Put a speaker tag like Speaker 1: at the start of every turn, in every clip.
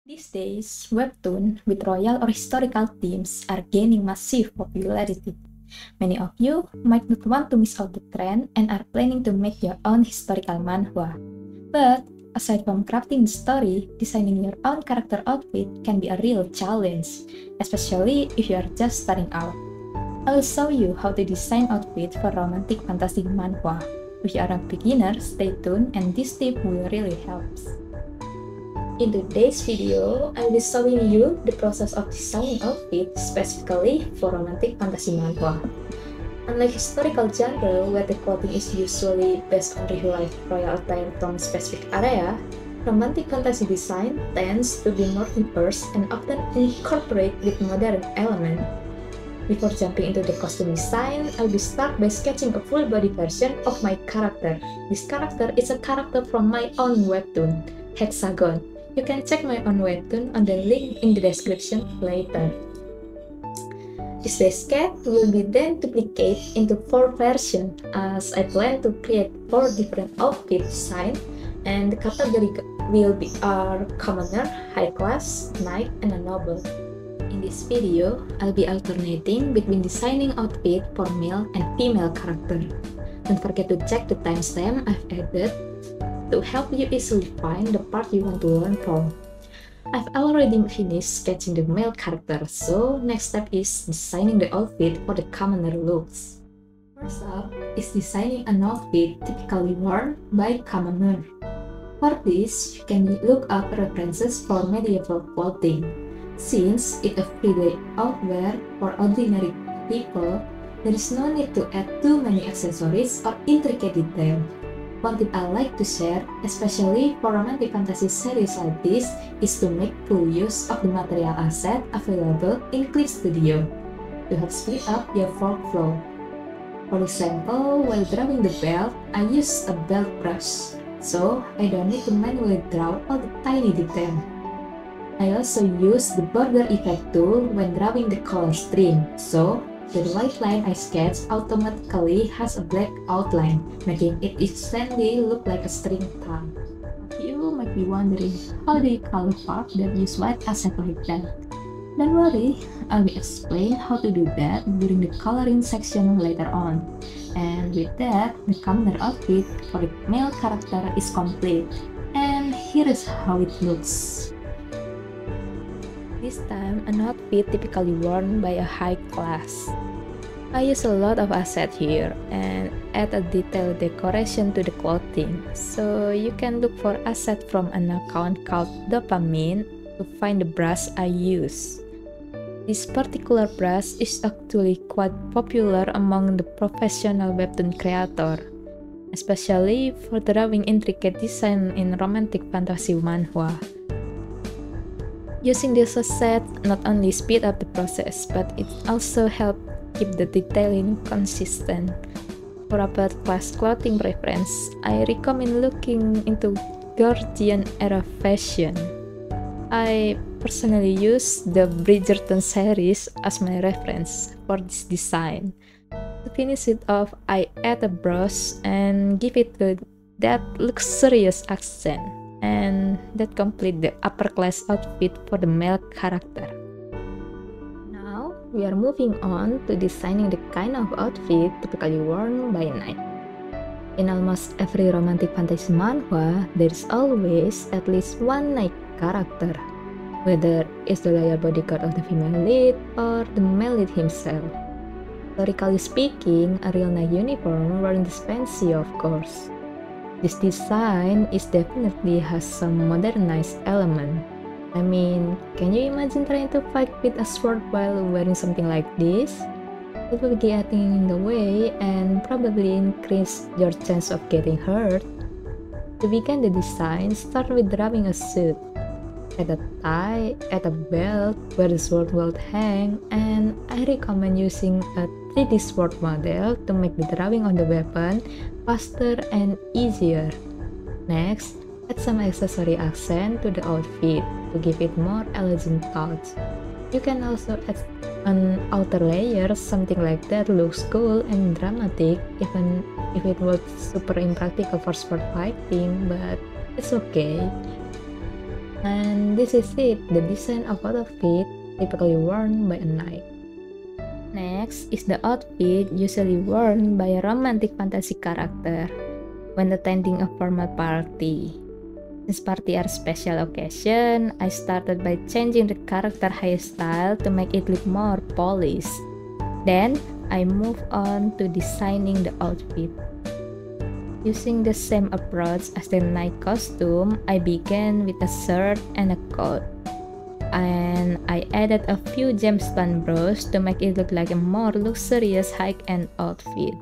Speaker 1: These days, webtoon with royal or historical themes are gaining massive popularity. Many of you might not want to miss out the trend and are planning to make your own historical manhwa. But aside from crafting the story, designing your own character outfit can be a real challenge, especially if you are just starting out. I will show you how to design outfit for romantic fantasy manhwa. If you are a beginner, stay tuned and this tip will really help. In today's video, I will be showing you the process of designing outfit specifically for romantic fantasy manhwa. Unlike historical genre where the clothing is usually based on real life royal attire from specific area, romantic fantasy design tends to be more diverse and often incorporate with modern elements. Before jumping into the costume design, I'll be start by sketching a full body version of my character. This character is a character from my own webtoon, Hexagon. You can check my own webtoon on the link in the description later. This sketch will be then duplicated into 4 versions as I plan to create 4 different outfit designs, and the category will be commoner, high class, knight, and a noble. In this video, I'll be alternating between designing outfit for male and female character. Don't forget to check the timestamp I've added to help you easily find the part you want to learn from. I've already finished sketching the male character, so next step is designing the outfit for the commoner looks. First up is designing an outfit typically worn by commoner. For this, you can look up references for medieval clothing. Since it's everyday outwear for ordinary people, there is no need to add too many accessories or intricate detail. One tip I like to share, especially for romantic fantasy series like this, is to make full use of the material asset available in Clip Studio to help speed up your workflow. For example, while drawing the belt, I use a belt brush, so I don't need to manually draw all the tiny details. I also use the border effect tool when drawing the color string, so the white line I sketch automatically has a black outline, making it instantly look like a string tongue. You might be wondering, how do you color part that use white asset like that? Don't worry, I'll be explain how to do that during the coloring section later on. And with that, the commoner outfit for the male character is complete. And here is how it looks. This time, an outfit typically worn by a high class. I use a lot of assets here and add a detailed decoration to the clothing, so you can look for assets from an account called Dopamine to find the brush I use. This particular brush is actually quite popular among the professional webtoon creator, especially for drawing intricate design in romantic fantasy manhwa. Using this asset not only speed up the process, but it also helps keep the detailing consistent. For a class clothing preference, I recommend looking into Georgian era fashion. I personally use the Bridgerton series as my reference for this design. To finish it off, I add a brush and give it that luxurious accent, and that complete the upper class outfit for the male character. Now, we are moving on to designing the kind of outfit typically worn by a knight. In almost every romantic fantasy manhwa, there is always at least one knight character, whether it's the loyal bodyguard of the female lead or the male lead himself. Historically speaking, a real knight uniform wearing this fancy, of course. This design definitely has some modernized element. I mean, can you imagine trying to fight with a sword while wearing something like this? It will be getting in the way and probably increase your chance of getting hurt. To begin the design, start with drawing a suit. Add a tie, add a belt where the sword will hang, and I recommend using a 3D sword model to make the drawing on the weapon faster and easier. Next, add some accessory accent to the outfit to give it more elegant touch. You can also add an outer layer, something like that looks cool and dramatic, even if it was super impractical for sport fighting, but it's okay. And this is it, the design of outfit typically worn by a knight. Next is the outfit usually worn by a romantic fantasy character when attending a formal party. Since party are special occasion, I started by changing the character hairstyle to make it look more polished. Then, I moved on to designing the outfit. Using the same approach as the knight costume, I began with a shirt and a coat. And I added a few gemstone bros to make it look like a more luxurious high-end outfit.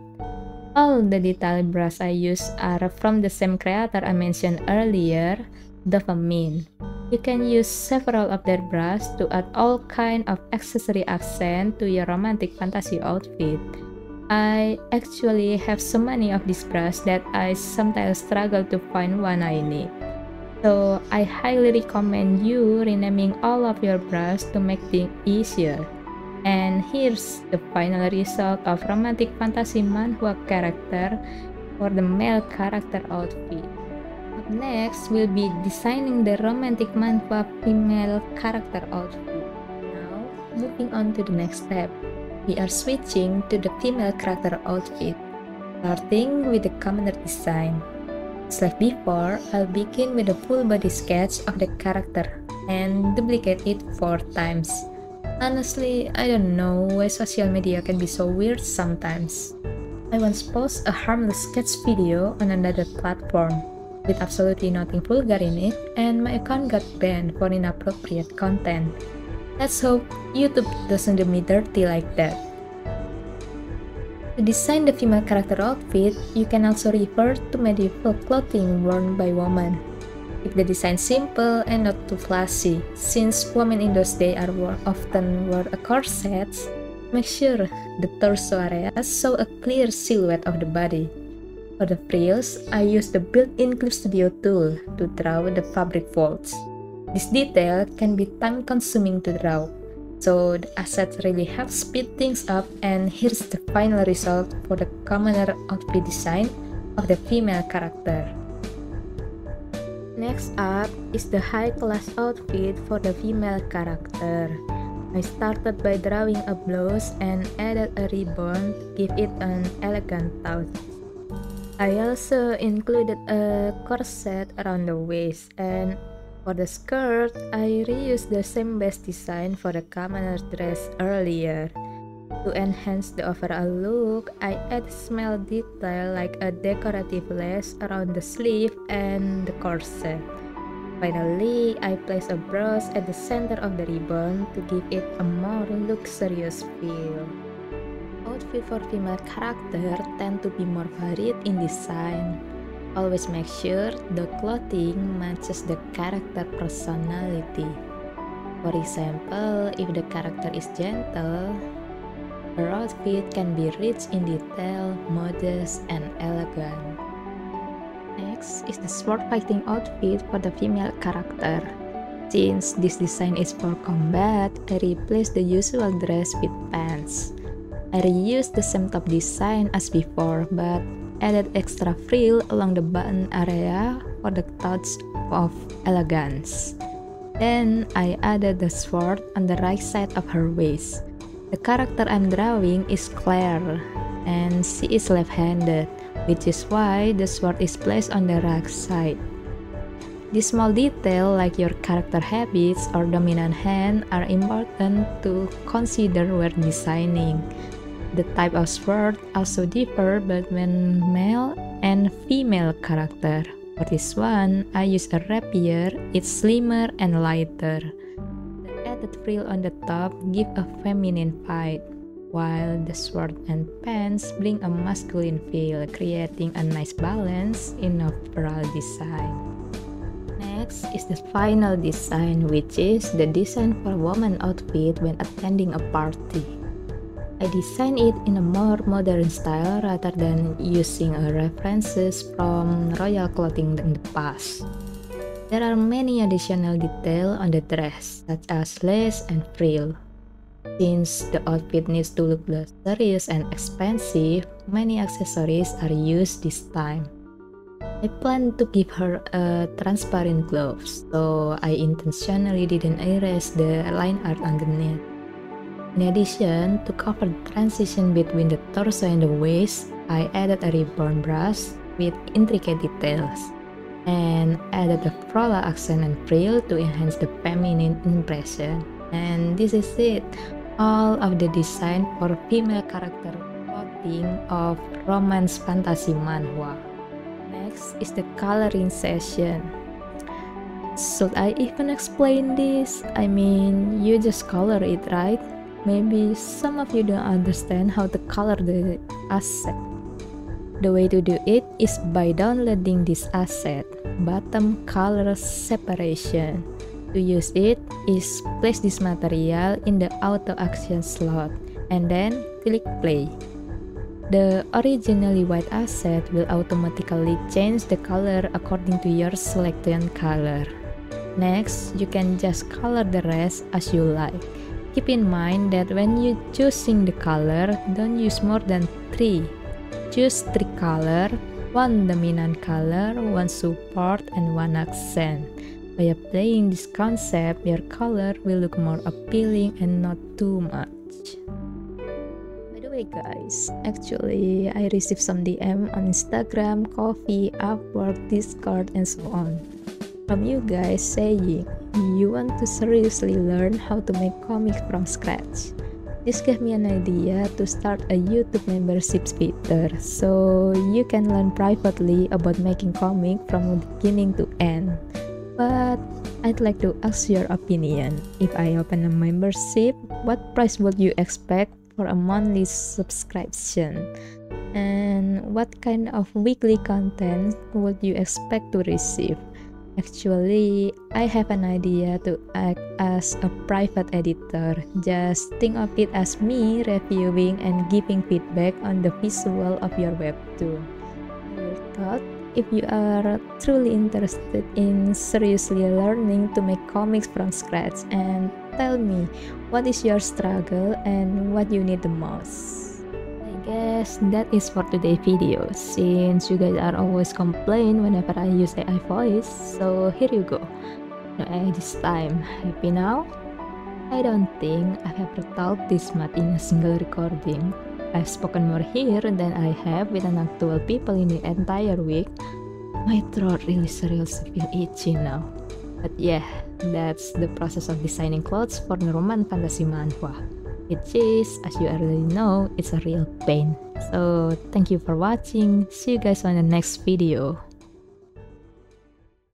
Speaker 1: All the detail brush I use are from the same creator I mentioned earlier, Dopamine. You can use several of their brushes to add all kind of accessory accent to your romantic fantasy outfit. I actually have so many of these brushes that I sometimes struggle to find one I need. So I highly recommend you renaming all of your brushes to make things easier. And here's the final result of romantic fantasy manhwa character for the male character outfit. Up next, we'll be designing the romantic manhwa female character outfit. Now, moving on to the next step, we are switching to the female character outfit, starting with the commoner design. Just like before, I'll begin with a full body sketch of the character and duplicate it 4 times. Honestly, I don't know why social media can be so weird sometimes. I once posted a harmless sketch video on another platform with absolutely nothing vulgar in it, and my account got banned for inappropriate content. Let's hope YouTube doesn't do me dirty like that. To design the female character outfit, you can also refer to medieval clothing worn by women. Keep the design simple and not too flashy, since women in those days often wore a corset. Make sure the torso area show a clear silhouette of the body. For the frills, I use the built-in Clip Studio tool to draw the fabric folds. This detail can be time-consuming to draw, so the asset really helps speed things up, and here's the final result for the commoner outfit design of the female character. Next up is the high-class outfit for the female character. I started by drawing a blouse and added a ribbon to give it an elegant touch. I also included a corset around the waist, and for the skirt, I reused the same base design for the commoner dress earlier. To enhance the overall look, I add small detail like a decorative lace around the sleeve and the corset. Finally, I place a brush at the center of the ribbon to give it a more luxurious feel. Outfit for female character tend to be more varied in design. Always make sure the clothing matches the character personality. For example, if the character is gentle, her outfit can be rich in detail, modest, and elegant. Next is the sword fighting outfit for the female character. Since this design is for combat, I replaced the usual dress with pants. I reused the same top design as before, but added extra frill along the button area for the touch of elegance. Then I added the sword on the right side of her waist. The character I'm drawing is Claire, and she is left-handed, which is why the sword is placed on the right side. This small detail, like your character habits or dominant hand, are important to consider when designing. The type of sword also differ between male and female character. For this one, I use a rapier. It's slimmer and lighter. The frill on the top give a feminine vibe, while the sword and pants bring a masculine feel, creating a nice balance in overall design. Next is the final design, which is the design for woman outfit when attending a party. I designed it in a more modern style rather than using references from royal clothing in the past. There are many additional details on the dress, such as lace and frill. Since the outfit needs to look luxurious and expensive, many accessories are used this time. I planned to give her a transparent glove, so I intentionally didn't erase the line art underneath. In addition, to cover the transition between the torso and the waist, I added a ribbon brush with intricate details, and added a floral accent and frill to enhance the feminine impression. And this is it, all of the design for female character clothing of romance fantasy manhwa. Next is the coloring session. Should I even explain this? I mean, you just color it, right? Maybe some of you don't understand how to color the asset. The way to do it is by downloading this asset, bottom color separation. To use it is place this material in the auto action slot and then click play. The originally white asset will automatically change the color according to your selected color. Next, you can just color the rest as you like. Keep in mind that when you choosing the color, don't use more than 3. Choose 3 color, 1 dominant color, 1 support, and 1 accent. By applying this concept, your color will look more appealing and not too much. By the way guys, actually I received some DM on Instagram, Coffee, Upwork, Discord, and so on from you guys saying you want to seriously learn how to make comics from scratch. This gave me an idea to start a YouTube membership feature so you can learn privately about making comic from beginning to end. But I'd like to ask your opinion. If I open a membership, what price would you expect for a monthly subscription? And what kind of weekly content would you expect to receive? Actually, I have an idea to act as a private editor. Just think of it as me reviewing and giving feedback on the visual of your webtoon. I thought if you are truly interested in seriously learning to make comics from scratch, and tell me what is your struggle and what you need the most. I guess that is for today's video, since you guys are always complain whenever I use AI voice, so here you go. No AI this time. Happy now? I don't think I've ever talked this much in a single recording. I've spoken more here than I have with an actual people in the entire week. My throat really seriously feel itchy now. But yeah, that's the process of designing clothes for the romance fantasy manhwa. Which is, as you already know, it's a real pain. So thank you for watching. See you guys on the next video.